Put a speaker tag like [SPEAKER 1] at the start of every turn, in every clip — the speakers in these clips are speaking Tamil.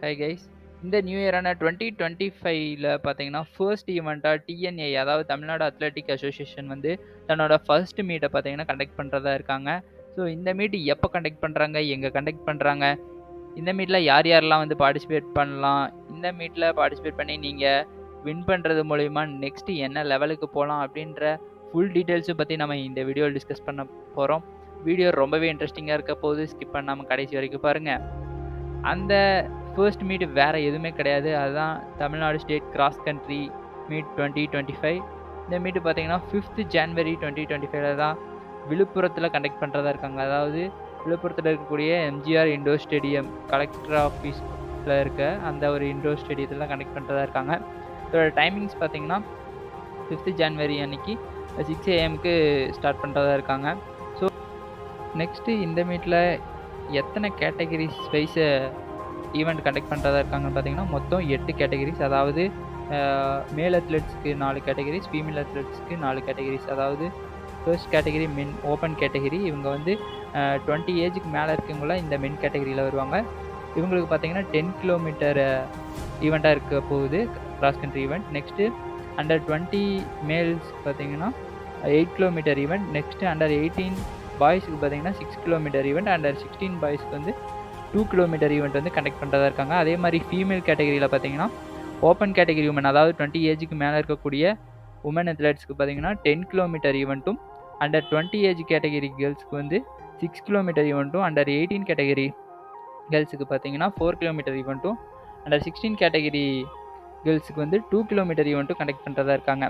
[SPEAKER 1] ஹை கைஸ், இந்த நியூ இயரான 2025ல பார்த்தீங்கன்னா ஃபர்ஸ்ட் ஈவெண்ட்டாக டிஎன்ஏ, அதாவது தமிழ்நாடு அத்லெட்டிக் அசோசியேஷன் வந்து தன்னோட ஃபர்ஸ்ட் மீட்டை பார்த்தீங்கன்னா கண்டக்ட் பண்ணுறதா இருக்காங்க. ஸோ இந்த மீட் எப்போ கண்டக்ட் பண்ணுறாங்க, எங்கே கண்டக்ட் பண்ணுறாங்க, இந்த மீட்டில் யார் யாரெல்லாம் வந்து பார்ட்டிசிபேட் பண்ணலாம், இந்த மீட்டில் பார்ட்டிசிபேட் பண்ணி நீங்கள் வின் பண்ணுறது மூலிமா நெக்ஸ்ட்டு என்ன லெவலுக்கு போகலாம் அப்படின்ற ஃபுல் டீட்டெயில்ஸை பற்றி நம்ம இந்த வீடியோவில் டிஸ்கஸ் பண்ண போகிறோம். வீடியோ ரொம்பவே இன்ட்ரெஸ்டிங்காக இருக்க போது ஸ்கிப் பண்ணாமல் கடைசி வரைக்கும் பாருங்கள். அந்த ஃபர்ஸ்ட் மீட் வேறு எதுவுமே கிடையாது, அதுதான் Tamil Nadu state cross country meet 2025. இந்த மீட்டு பார்த்தீங்கன்னா 5th January 2025 தான் விழுப்புரத்தில் கண்டக்ட் பண்ணுறதா இருக்காங்க. அதாவது விழுப்புரத்தில் இருக்கக்கூடிய எம்ஜிஆர் இண்டோர் ஸ்டேடியம், கலெக்டர் ஆஃபீஸில் இருக்க அந்த ஒரு இண்டோர் ஸ்டேடியத்தில் கண்டக்ட் பண்ணுறதா இருக்காங்க. இதோட டைமிங்ஸ் பார்த்தீங்கன்னா 5th January அன்னைக்கு 6 AM ஸ்டார்ட் பண்ணுறதா இருக்காங்க. ஸோ நெக்ஸ்ட்டு இந்த மீட்டில் எத்தனை கேட்டகரிஸ் வைஸை ஈவெண்ட் கண்டக்ட் பண்ணுறதா இருக்காங்கன்னு பார்த்தீங்கன்னா மொத்தம் 8 கேட்டகரிஸ். அதாவது மேல் அத்லெட்ஸ்க்கு 4 கேட்டகரிஸ், ஃபீமேல் அத்லெட்ஸ்க்கு 4 கேட்டகரிஸ். அதாவது ஃபர்ஸ்ட் கேட்டகரி மென் ஓப்பன் கேட்டகரி, இவங்க வந்து 20 ஏஜுக்கு மேலே இருக்கவங்கள இந்த மென் கேட்டகரியில் வருவாங்க. இவங்களுக்கு பார்த்தீங்கன்னா 10 கிலோமீட்டர் ஈவெண்ட்டாக இருக்க போகுது, cross country event. Next under 20 males பார்த்தீங்கன்னா 8 கிலோமீட்டர் ஈவெண்ட். நெக்ஸ்ட்டு அண்டர் 18 பாய்ஸுக்கு பார்த்தீங்கன்னா 6 கிலோமீட்டர் ஈவெண்ட். அண்டர் 16 பாய்ஸ்க்கு வந்து 2 கிலோமீட்டர் ஈவெண்ட் வந்து கண்டக்ட் பண்ணுறதா இருக்காங்க. அதே மாதிரி ஃபீமேல் கேட்டகரியில் பார்த்தீங்கன்னா ஓப்பன் கேட்டகரி உமன், அதாவது 20 ஏஜுக்கு மேலே இருக்கக்கூடிய உமன் அத்லெட்ஸ்க்கு பார்த்தீங்கன்னா 10 கிலோமீட்டர் ஈவெண்ட்டும், அண்டர் 20 ஏஜ் கேட்டகரி கேர்ள்ஸ்க்கு வந்து 6 கிலோமீட்டர் ஈவெண்ட்டும், அண்டர் 18 கேட்டகரி கேர்ள்ஸுக்கு பார்த்தீங்கன்னா 4 கிலோமீட்டர் ஈவெண்ட்டும், அண்டர் 16 கேட்டகரி கேர்ள்ஸுக்கு வந்து 2 கிலோமீட்டர் ஈவெண்ட்டும் கண்டக்ட் பண்ணுறதா இருக்காங்க.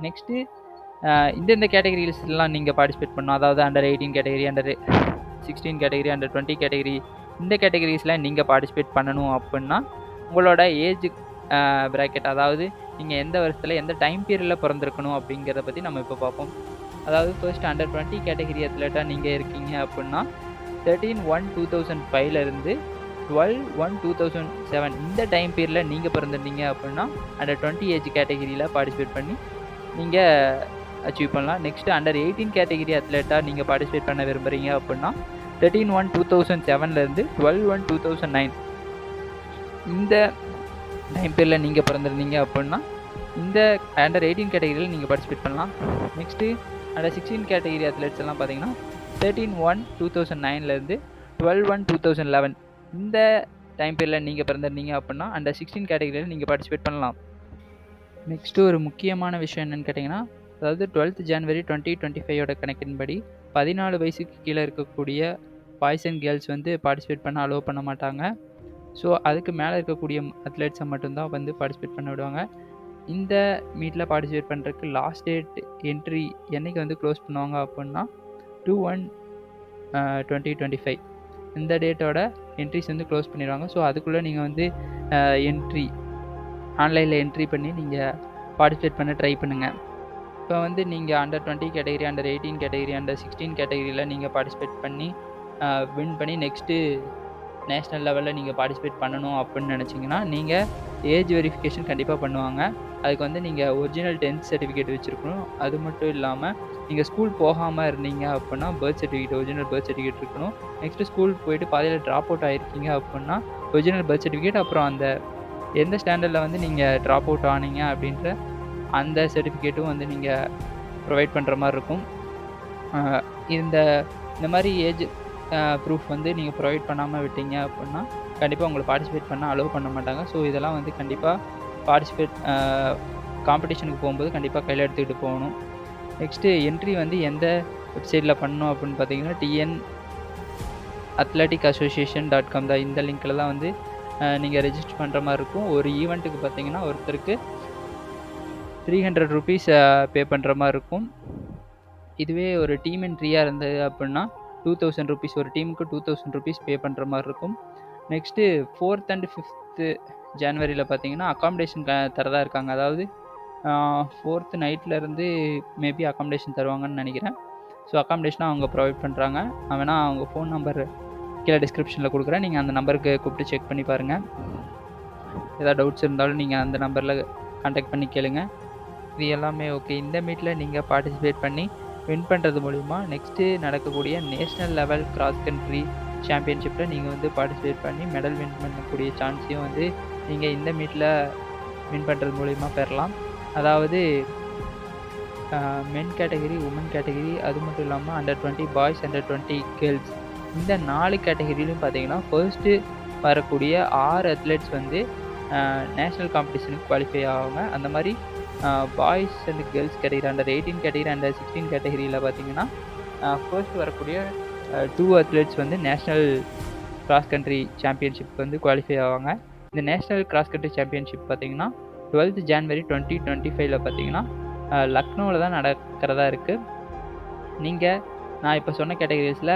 [SPEAKER 1] நெக்ஸ்ட்டு இந்தந்த கேட்டகரிஸ்லாம் நீங்கள் பார்ட்டிசிபேட் பண்ணணும். அதாவது under 18 category, under 16 category, under 20 category, இந்த கேட்டகரிஸில் நீங்கள் பார்ட்டிசிபேட் பண்ணணும் அப்படின்னா உங்களோட ஏஜ் ப்ராக்கெட், அதாவது நீங்கள் எந்த வருஷத்தில் எந்த டைம் பீரியடில் பிறந்திருக்கணும் அப்படிங்கிறத பற்றி நம்ம இப்போ பார்ப்போம். அதாவது ஃபர்ஸ்ட் அண்டர் 20 கேட்டகரி அத்லெட்டாக நீங்கள் இருக்கீங்க அப்படின்னா 13/1/2005 12/1/2007 இந்த டைம் பீரியடில் நீங்கள் பிறந்திருந்தீங்க அப்படின்னா அண்டர் 20 ஏஜ் கேட்டகரியில் பார்ட்டிசிபேட் பண்ணி நீங்கள் அச்சீவ் பண்ணலாம். நெக்ஸ்ட்டு அண்டர் 18 கேட்டகரி அத்லெட்டாக நீங்கள் பார்ட்டிசிபேட் பண்ண விரும்புகிறீங்க அப்படின்னா 13/1/2007 12/1/2009 இந்த டைம் பீரியடில் நீங்கள் பிறந்திருந்தீங்க அப்படின்னா இந்த அண்டர் 18 கேட்டகரியில் நீங்கள் பார்ட்டிசிபேட் பண்ணலாம். நெக்ஸ்ட்டு அண்டர் 16 கேட்டகரி அத்லெட்ஸ் எல்லாம் பார்த்தீங்கன்னா 13/1/2009 12/1/2011 இந்த டைம் பீரியடில் நீங்கள் பிறந்திருந்தீங்க அப்படின்னா அண்டர் 16 கேட்டகரியில் நீங்கள் பார்ட்டிசிபேட் பண்ணலாம். நெக்ஸ்ட்டு ஒரு முக்கியமான விஷயம் என்னென்னு கேட்டிங்கன்னா, அதாவது 12th January 2025 கணக்கின்படி 14 வயசுக்கு கீழே இருக்கக்கூடிய பாய்ஸ் அண்ட் கேர்ள்ஸ் வந்து பார்ட்டிசிபேட் பண்ண அலோவ் பண்ண மாட்டாங்க. ஸோ அதுக்கு மேலே இருக்கக்கூடிய அத்லெட்ஸை மட்டும்தான் வந்து பார்ட்டிசிபேட் பண்ண விடுவாங்க. இந்த மீட்டில் பார்ட்டிசிபேட் பண்ணுறதுக்கு லாஸ்ட் டேட் என்ட்ரி என்றைக்கு வந்து க்ளோஸ் பண்ணுவாங்க அப்படின்னா 2/1/2025 இந்த டேட்டோட என்ட்ரிஸ் வந்து க்ளோஸ் பண்ணிடுவாங்க. ஸோ அதுக்குள்ளே நீங்கள் வந்து ஆன்லைனில் என்ட்ரி பண்ணி நீங்கள் பார்ட்டிசிபேட் பண்ண ட்ரை பண்ணுங்கள். இப்போ வந்து நீங்கள் under 20 category, under 18 category, under 16 கேட்டகரியில் நீங்கள் பார்ட்டிசிபேட் பண்ணி வின் பண்ணி நெக்ஸ்ட்டு நேஷ்னல் லெவலில் நீங்கள் பார்ட்டிசிபேட் பண்ணணும் அப்படின்னு நினச்சிங்கன்னா நீங்கள் ஏஜ் வெரிஃபிகேஷன் கண்டிப்பாக பண்ணுவாங்க. அதுக்கு வந்து நீங்கள் ஒரிஜினல் 10th சர்டிஃபிகேட் வச்சுருக்கணும். அது மட்டும் இல்லாமல் நீங்கள் ஸ்கூல் போகாமல் இருந்தீங்க அப்படின்னா ஒரிஜினல் பர்த் சர்டிஃபிகேட் இருக்கணும். நெக்ஸ்ட்டு ஸ்கூல் போயிட்டு பாதியில் ட்ராப் அவுட் ஆகிருக்கீங்க அப்படின்னா ஒரிஜினல் பர்த் சர்டிஃபிகேட், அப்புறம் அந்த எந்த ஸ்டாண்டர்டில் வந்து நீங்கள் ட்ராப் அவுட் ஆனீங்க அப்படின்ற அந்த சர்டிஃபிகேட்டும் வந்து நீங்கள் ப்ரொவைட் பண்ணுற மாதிரி இருக்கும். இந்த மாதிரி ஏஜ் ப்ரூஃப் வந்து நீங்கள் ப்ரொவைட் பண்ணாமல் விட்டீங்க அப்படின்னா கண்டிப்பாக உங்களை பார்ட்டிசிபேட் பண்ண அலோவ் பண்ண மாட்டாங்க. ஸோ இதெல்லாம் வந்து கண்டிப்பாக காம்படிஷனுக்கு போகும்போது கண்டிப்பாக கையில் எடுத்துக்கிட்டு போகணும். நெக்ஸ்ட்டு என்ட்ரி வந்து எந்த வெப்சைட்டில் பண்ணணும் அப்படின்னு பார்த்தீங்கன்னா TNAthleticassociation.com தான். இந்த லிங்க்கில் தான் வந்து நீங்கள் ரெஜிஸ்டர் பண்ணுற மாதிரி இருக்கும். ஒரு ஈவெண்ட்டுக்கு பார்த்தீங்கன்னா ஒருத்தருக்கு 300 rupees பே பண்ணுற மாதிரி இருக்கும். இதுவே ஒரு டீம் என்ட்ரியாக இருந்தது அப்படின்னா 2000 rupees, ஒரு டீமுக்கு 2000 rupees பே பண்ணுற மாதிரி இருக்கும். நெக்ஸ்ட்டு 4th and 5th Januaryயில் பார்த்தீங்கன்னா அகாமடேஷன் தரதாக இருக்காங்க. அதாவது 4th நைட்லேருந்து மேபி அகாமடேஷன் தருவாங்கன்னு நினைக்கிறேன். ஸோ அகாமடேஷனாக அவங்க ப்ரொவைட் பண்ணுறாங்க. வேணால் அவங்க ஃபோன் நம்பர் கீழே டிஸ்கிரிப்ஷனில் கொடுக்குறேன், நீங்கள் அந்த நம்பருக்கு கூப்பிட்டு செக் பண்ணி பாருங்கள். ஏதாவது டவுட்ஸ் இருந்தாலும் நீங்கள் அந்த நம்பரில் கான்டாக்ட் பண்ணி கேளுங்க. இது எல்லாமே ஓகே. இந்த மீட்டில் நீங்கள் பார்ட்டிசிபேட் பண்ணி வின் பண்ணுறது மூலிமா நெக்ஸ்ட்டு நடக்கக்கூடிய நேஷ்னல் லெவல் கிராஸ் கண்ட்ரி சாம்பியன்ஷிப்பில் நீங்கள் வந்து பார்ட்டிசிபேட் பண்ணி மெடல் வின் பண்ணக்கூடிய சான்ஸையும் வந்து நீங்கள் இந்த மீட்டில் வின் பண்ணுறது மூலிமா பெறலாம். அதாவது மென் கேட்டகரி, உமன் கேட்டகரி, அது மட்டும் இல்லாமல் அண்டர்-20 பாய்ஸ், அண்டர்-20 கேர்ள்ஸ், இந்த 4 கேட்டகரியிலும் பார்த்தீங்கன்னா ஃபர்ஸ்ட்டு வரக்கூடிய 6 அத்லெட்ஸ் வந்து நேஷ்னல் காம்படிஷனுக்கு குவாலிஃபை ஆவாங்க. அந்த மாதிரி boys and girls category, under category, under கேட்டகரியில் பார்த்தீங்கன்னா ஃபர்ஸ்ட் வரக்கூடிய 2 அத்லெட்ஸ் வந்து நேஷ்னல் கிராஸ் கண்ட்ரி சாம்பியன்ஷிப் வந்து குவாலிஃபை ஆவாங்க. இந்த நேஷ்னல் கிராஸ் கண்ட்ரி சாம்பியன்ஷிப் பார்த்தீங்கன்னா 12th January 2025 பார்த்தீங்கன்னா லக்னோவில் தான் நடக்கிறதா இருக்குது. நான் இப்போ சொன்ன கேட்டகரிஸில்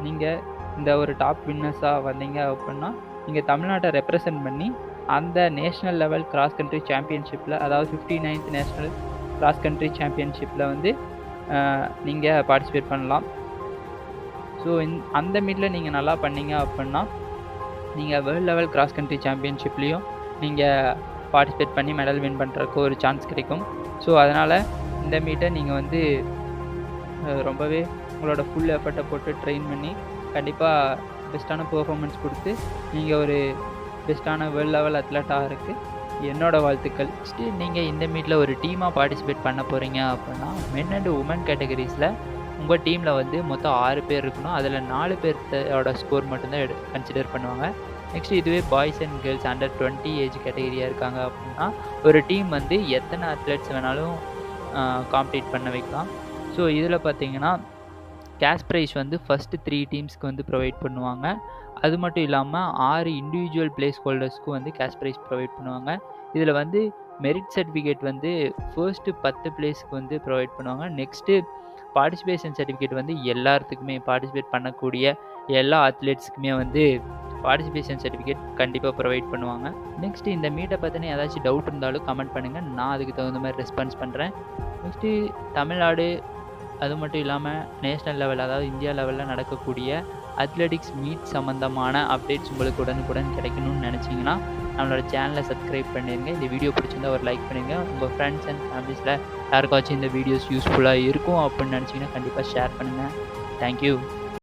[SPEAKER 1] நீங்கள் இந்த ஒரு டாப் வின்னர்ஸாக வந்தீங்க அப்படின்னா நீங்கள் தமிழ்நாட்டை ரெப்ரசன்ட் பண்ணி அந்த நேஷ்னல் லெவல் கிராஸ் கண்ட்ரி சாம்பியன்ஷிப்பில், அதாவது 59th நேஷ்னல் கிராஸ் கண்ட்ரி சாம்பியன்ஷிப்பில் வந்து நீங்கள் பார்ட்டிசிபேட் பண்ணலாம். ஸோ அந்த மீட்டில் நீங்கள் நல்லா பண்ணீங்க அப்படின்னா நீங்கள் வேர்ல்டு லெவல் கிராஸ் கண்ட்ரி சாம்பியன்ஷிப்லேயும் நீங்கள் பார்ட்டிசிபேட் பண்ணி மெடல் வின் பண்ணுறதுக்கு ஒரு சான்ஸ் கிடைக்கும். ஸோ அதனால் இந்த மீட்டை நீங்கள் வந்து ரொம்பவே உங்களோட ஃபுல் எஃபர்ட்டை போட்டு ட்ரெயின் பண்ணி கண்டிப்பாக பெஸ்ட்டான பெர்ஃபார்மன்ஸ் கொடுத்து நீங்கள் ஒரு பெஸ்ட்டான வேர்ல்டு லெவல் அத்லெட்டாக இருக்குது என்னோடய வாழ்த்துக்கள். நீங்கள் இந்த மீட்டில் ஒரு டீமாக பார்ட்டிசிபேட் பண்ண போகிறீங்க அப்படின்னா மென் அண்ட் உமன் கேட்டகரிஸில் உங்கள் டீமில் வந்து மொத்தம் 6 பேர் இருக்கணும். அதில் 4 பேரோட ஸ்கோர் மட்டும்தான் கன்சிடர் பண்ணுவாங்க. நெக்ஸ்ட் இதுவே பாய்ஸ் அண்ட் கேர்ள்ஸ் அண்டர்-20 ஏஜ் கேட்டகரியாக இருக்காங்க அப்படின்னா ஒரு டீம் வந்து எத்தனை அத்லெட்ஸ் வேணாலும் காம்பீட் பண்ண வைக்கலாம். ஸோ இதில் பார்த்தீங்கன்னா கேஷ் ப்ரைஸ் வந்து ஃபஸ்ட்டு 3 டீம்ஸ்க்கு வந்து ப்ரொவைட் பண்ணுவாங்க. அது மட்டும் இல்லாமல் 6 இண்டிவிஜுவல் பிளேஸ் ஹோல்டர்ஸ்க்கும் வந்து கேஷ் ப்ரைஸ் ப்ரொவைட் பண்ணுவாங்க. இதில் வந்து மெரிட் சர்டிஃபிகேட் வந்து ஃபர்ஸ்ட்டு 10 பிளேஸ்க்கு வந்து ப்ரொவைட் பண்ணுவாங்க. நெக்ஸ்ட்டு பார்ட்டிசிபேஷன் சர்டிஃபிகேட் வந்து எல்லாத்துக்குமே பார்ட்டிசிபேட் பண்ணக்கூடிய எல்லா அத்லெட்ஸுக்குமே வந்து பார்ட்டிசிபேஷன் சர்டிஃபிகேட் கண்டிப்பாக ப்ரொவைட் பண்ணுவாங்க. நெக்ஸ்ட்டு இந்த மீட்டை பற்றின ஏதாச்சும் டவுட் இருந்தாலும் கமெண்ட் பண்ணுங்கள், நான் அதுக்கு தகுந்த மாதிரி ரெஸ்பான்ஸ் பண்ணுறேன். நெக்ஸ்ட்டு தமிழ்நாடு அது மட்டும் இல்லாமல் நேஷ்னல் லெவல், அதாவது இந்தியா லெவலில் நடக்கக்கூடிய அத்லெட்டிக்ஸ் மீட் சம்மந்தமான அப்டேட்ஸ் உங்களுக்கு உடனுக்குடன் கிடைக்கணும்னு நினச்சிங்கன்னா நம்மளோட சேனலை சப்ஸ்கிரைப் பண்ணிடுங்க. இந்த வீடியோ பிடிச்சிருந்தா ஒரு லைக் பண்ணிடுங்க. உங்கள் ஃப்ரெண்ட்ஸ் அண்ட் ஃபேமிலிஸில் யாருக்காச்சும் இந்த வீடியோஸ் யூஸ்ஃபுல்லாக இருக்கும் அப்படின்னு நினச்சிங்கன்னா கண்டிப்பாக ஷேர் பண்ணுங்கள். தேங்க்யூ.